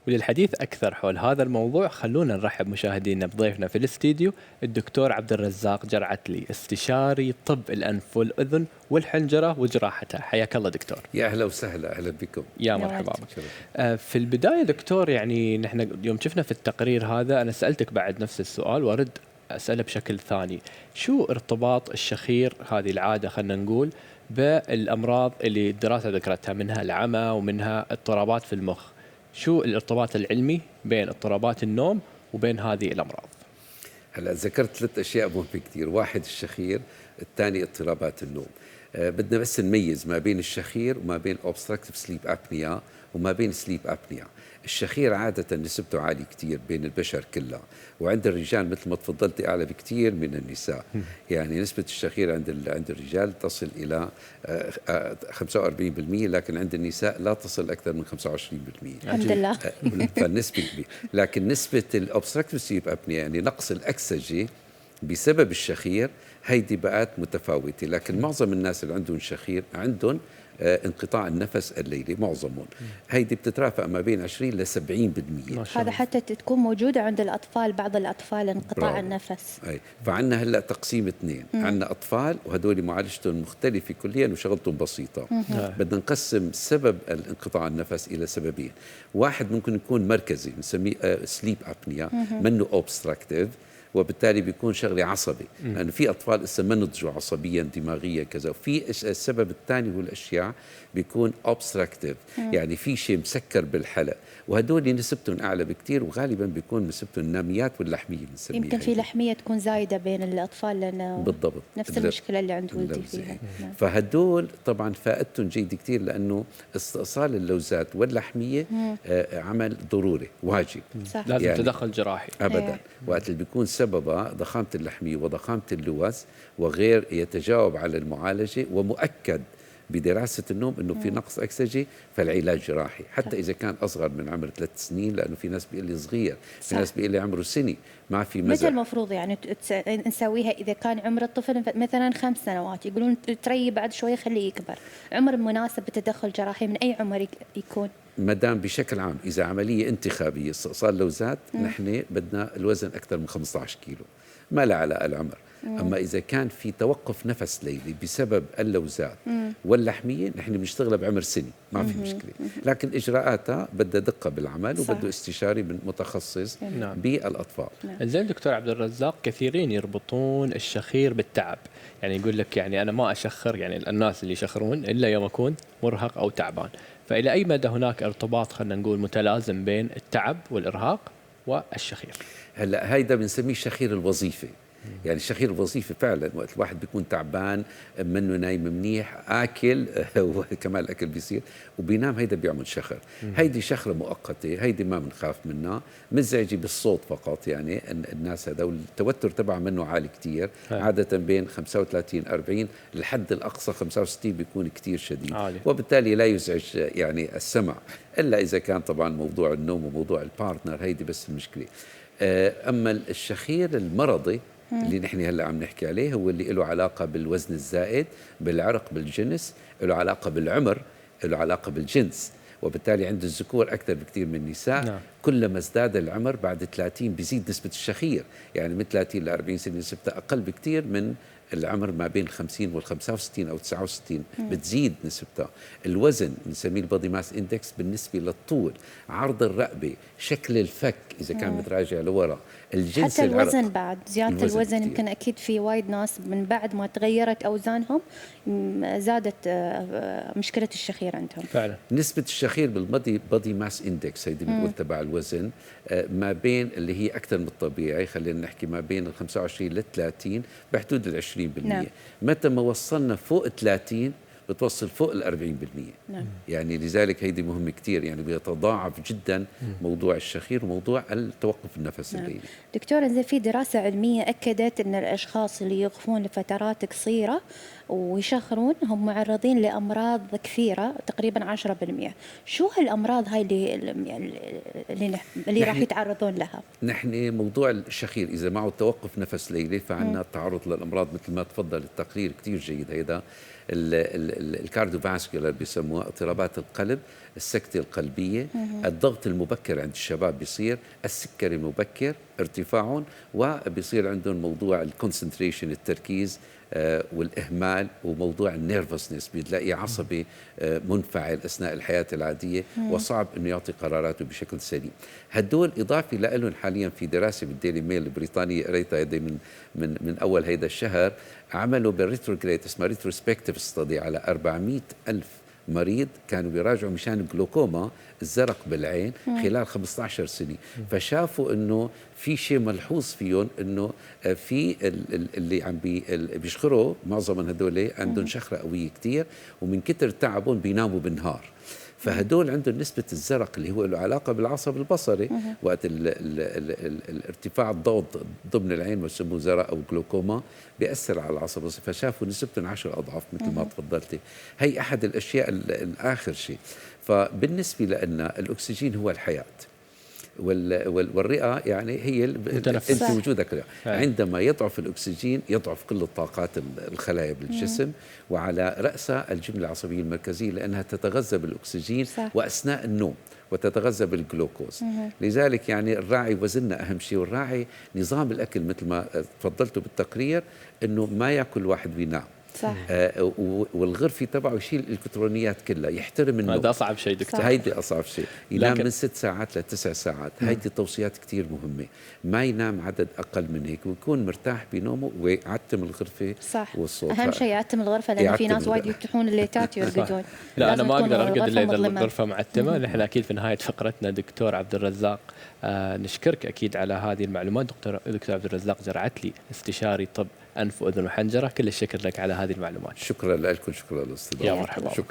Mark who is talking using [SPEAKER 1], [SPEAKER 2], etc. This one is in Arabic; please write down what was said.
[SPEAKER 1] وللحديث أكثر حول هذا الموضوع خلونا نرحب مشاهدينا بضيفنا في الاستديو الدكتور عبد الرزاق جرعتلي، استشاري طب الأنف والأذن والحنجرة وجراحتها. حياك الله دكتور.
[SPEAKER 2] يا أهلا وسهلا، أهلا بكم.
[SPEAKER 1] يا مرحبا بك. في البداية دكتور، يعني نحن يوم شفنا في التقرير هذا أنا سألتك بعد نفس السؤال وأرد أسأله بشكل ثاني، شو ارتباط الشخير هذه العادة خلنا نقول بالأمراض اللي الدراسة ذكرتها، منها العمى ومنها اضطرابات في المخ؟ شو الارتباط العلمي بين اضطرابات النوم وبين هذه الأمراض؟
[SPEAKER 2] هلا ذكرت 3 أشياء مهمة كثير، واحد الشخير، الثاني اضطرابات النوم. بدنا بس نميز ما بين الشخير وما بين obstructive sleep apnea وما بين sleep apnea. الشخير عادة نسبته عالية كتير بين البشر كلها، وعند الرجال مثل ما تفضلتي أعلى بكتير من النساء. يعني نسبة الشخير عند الرجال تصل إلى 45%، لكن عند النساء لا تصل أكثر من 25%.
[SPEAKER 3] الحمد لله.
[SPEAKER 2] فالنسبة كبيرة. لكن نسبة الأوبستراكتيف سليب أبنيا يعني نقص الأكسجة بسبب الشخير هيدي بقت متفاوتة، لكن معظم الناس اللي عندهم شخير عندهم انقطاع النفس الليلي، معظمهم هيدي بتترافق ما بين 20 ل 70%.
[SPEAKER 3] هذا حتى تكون موجودة عند الأطفال، بعض الأطفال انقطاع
[SPEAKER 2] برافو.
[SPEAKER 3] النفس.
[SPEAKER 2] أي. فعنا هلا تقسيم اثنين، عنا أطفال وهدول معالجتهم مختلفة كليا وشغلتهم بسيطة. بدنا نقسم سبب الانقطاع النفس إلى سببين، واحد ممكن يكون مركزي بنسميه سليب أبنيا، منه أوبستراكتيف، وبالتالي بيكون شغلي عصبي، لأنه في أطفال لسه ما نضجوا عصبيا دماغيا كذا. وفي السبب الثاني هو الأشياء بيكون أوبستراكتيف، يعني في شيء مسكر بالحلق، وهدول نسبتهم أعلى بكتير، وغالبا بيكون نسبتهم الناميات واللحمية بنسميها.
[SPEAKER 3] يمكن في لحمية تكون زايدة بين الأطفال، لأنه
[SPEAKER 2] بالضبط
[SPEAKER 3] نفس المشكلة اللي عند ولدي فيها.
[SPEAKER 2] فهدول طبعا فائدتهم جيدة كتير، لأنه استئصال اللوزات واللحمية عمل ضروري واجب.
[SPEAKER 3] صح.
[SPEAKER 1] لازم
[SPEAKER 2] يعني
[SPEAKER 1] تدخل جراحي
[SPEAKER 2] أبدا. وقت اللي بيكون سببها ضخامة اللحمية وضخامة اللوز وغير يتجاوب على المعالجة، ومؤكد بدراسة النوم أنه في نقص أكسجة، فالعلاج جراحي حتى إذا كان أصغر من عمر 3 سنين، لأنه في ناس بيقول لي صغير، في ناس بيقول لي عمره سنة، ما في مزح.
[SPEAKER 3] متى المفروض يعني نسويها؟ إذا كان عمر الطفل مثلا 5 سنوات، يقولون تري بعد شوية خليه يكبر، عمر مناسب بالتدخل الجراحي من أي عمر يكون؟
[SPEAKER 2] مدام بشكل عام إذا عملية انتخابية استئصال لوزات، نحن بدنا الوزن أكثر من 15 كيلو، ما له علاقة العمر. أما إذا كان في توقف نفس ليلي بسبب اللوزات واللحمية، نحن بنشتغل بعمر سنة، ما في مشكلة، لكن إجراءاتها بدها دقة بالعمل وبده استشاري من متخصص بالأطفال.
[SPEAKER 1] زين دكتور عبد الرزاق، كثيرين يربطون الشخير بالتعب، يعني يقول لك يعني أنا ما أشخر، يعني الناس اللي يشخرون إلا يوم أكون مرهق أو تعبان. فإلى أي مدى هناك ارتباط خلينا نقول متلازم بين التعب والإرهاق والشخير؟
[SPEAKER 2] هلا هيدا بنسميه الشخير الوظيفي. يعني الشخير الوظيفي فعلا وقت الواحد بيكون تعبان، منه نايم منيح، اكل وكمان الاكل بيصير وبينام، هيدا بيعمل شخر. هيدي شخره مؤقته، هيدي ما بنخاف منها، مزعجه بالصوت فقط. يعني الناس هذا والتوتر تبعه منه عالي كتير، عاده بين 35 40 لحد الاقصى 65 بيكون كتير شديد عالي. وبالتالي لا يزعج يعني السمع، الا اذا كان طبعا موضوع النوم وموضوع البارتنر، هيدي بس المشكله. اما الشخير المرضي اللي نحن هلا عم نحكي عليه هو اللي له علاقه بالوزن الزائد، بالعرق، بالجنس، له علاقه بالعمر، له علاقه بالجنس، وبالتالي عند الذكور اكثر بكثير من النساء. نعم. كلما ازداد العمر بعد 30 بيزيد نسبه الشخير، يعني من 30 ل 40 سنه نسبتها اقل بكثير من العمر ما بين 50 وال 65 او 69 بتزيد نسبتها. الوزن بنسميه البودي ماس اندكس بالنسبه للطول، عرض الرقبه، شكل الفك اذا كان متراجع لورا، الجنس،
[SPEAKER 3] حتى الوزن بعد زياده الوزن يمكن اكيد في وايد ناس من بعد ما تغيرت اوزانهم زادت مشكله الشخير عندهم.
[SPEAKER 2] فعلا نسبه الشخير بالبودي ماس اندكس هيدي بنقول تبع الوزن ما بين اللي هي اكثر من الطبيعي، خلينا نحكي ما بين ال 25 ل 30 بحدود ال 20%. نعم. متى ما وصلنا فوق 30 بتوصل فوق ال 40%. نعم. يعني لذلك هيدي مهمة كتير، يعني بيتضاعف جدا موضوع الشخير وموضوع التوقف النفس الليلي.
[SPEAKER 3] دكتور، إذا في دراسة علمية أكدت أن الأشخاص اللي يوقفون لفترات قصيرة ويشخرون هم معرضين لأمراض كثيرة تقريبا 10%. شو هالأمراض هاي اللي راح يتعرضون لها؟
[SPEAKER 2] نحن موضوع الشخير إذا معه توقف نفس ليلي فعنا التعرض للأمراض مثل ما تفضل التقرير كتير جيد. هيدا الكارديوفاسكولار بيسموها اضطرابات القلب، السكتة القلبية، الضغط المبكر عند الشباب بيصير، السكري المبكر ارتفاعهم، وبيصير عندهم موضوع الكونسنتريشن التركيز والإهمال، وموضوع النيرفسنس بتلاقي عصبي منفعل أثناء الحياة العادية وصعب أنه يعطي قراراته بشكل سليم. هدول إضافي لهم حاليا في دراسة بالديلي ميل البريطانية قريتها هيدي من أول هيدا الشهر، عملوا بالريتروجريد اسمها ريتروسبكتيف ستدي على 400 ألف مريض كانوا بيراجعوا مشان جلوكوما الزرق بالعين خلال 15 سنة، فشافوا انه في شيء ملحوظ فيهم، انه في اللي عم بيشخروا معظم هدول عندهم شخرة قوية كتير، ومن كتر تعبهم بيناموا بالنهار. فهدول عندهم نسبة الزرق اللي هو له علاقة بالعصب البصري، وقت الارتفاع الضغط ضمن العين بسموه زرق أو جلوكوما بيأثر على العصب البصري، فشافوا نسبتهم 10 أضعاف مثل ما تفضلتي. هي أحد الأشياء الآخر شيء. فبالنسبة لنا الأكسجين هو الحياة، والرئة يعني هي انت وجودك عندما يضعف الاكسجين يضعف كل الطاقات الخلايا بالجسم، وعلى رأسها الجملة العصبية المركزية لأنها تتغذى بالاكسجين وأثناء النوم وتتغذى بالجلوكوز. لذلك يعني الراعي وزننا أهم شيء، والراعي نظام الأكل مثل ما تفضلتوا بالتقرير، أنه ما يأكل واحد وينام، صح. والغرفة تبعه يشيل الإلكترونيات كلها، يحترم النوم.
[SPEAKER 1] هذا أصعب شيء دكتور.
[SPEAKER 2] هيدي أصعب شيء، ينام من 6 ساعات ل9 ساعات. هيدي توصيات كتير مهمة، ما ينام عدد أقل من هيك، ويكون مرتاح بنومه ويعتم الغرفة.
[SPEAKER 3] صح.
[SPEAKER 2] والصوت
[SPEAKER 3] أهم شيء يعتم الغرفة، لأن في ناس وايد يفتحون الليتات ويرقدون.
[SPEAKER 1] لا أنا ما أقدر أرقد إلا إذا الغرفة معتمة. نحن أكيد في نهاية فقرتنا دكتور عبد الرزاق نشكرك أكيد على هذه المعلومات. دكتور عبد الرزاق زرعتلي، استشاري طب أنف وأذن وحنجرة، كل الشكر لك على هذه المعلومات.
[SPEAKER 2] شكرا لكم، شكرا للاستضافة.
[SPEAKER 1] يا مرحبا.
[SPEAKER 2] شكرا.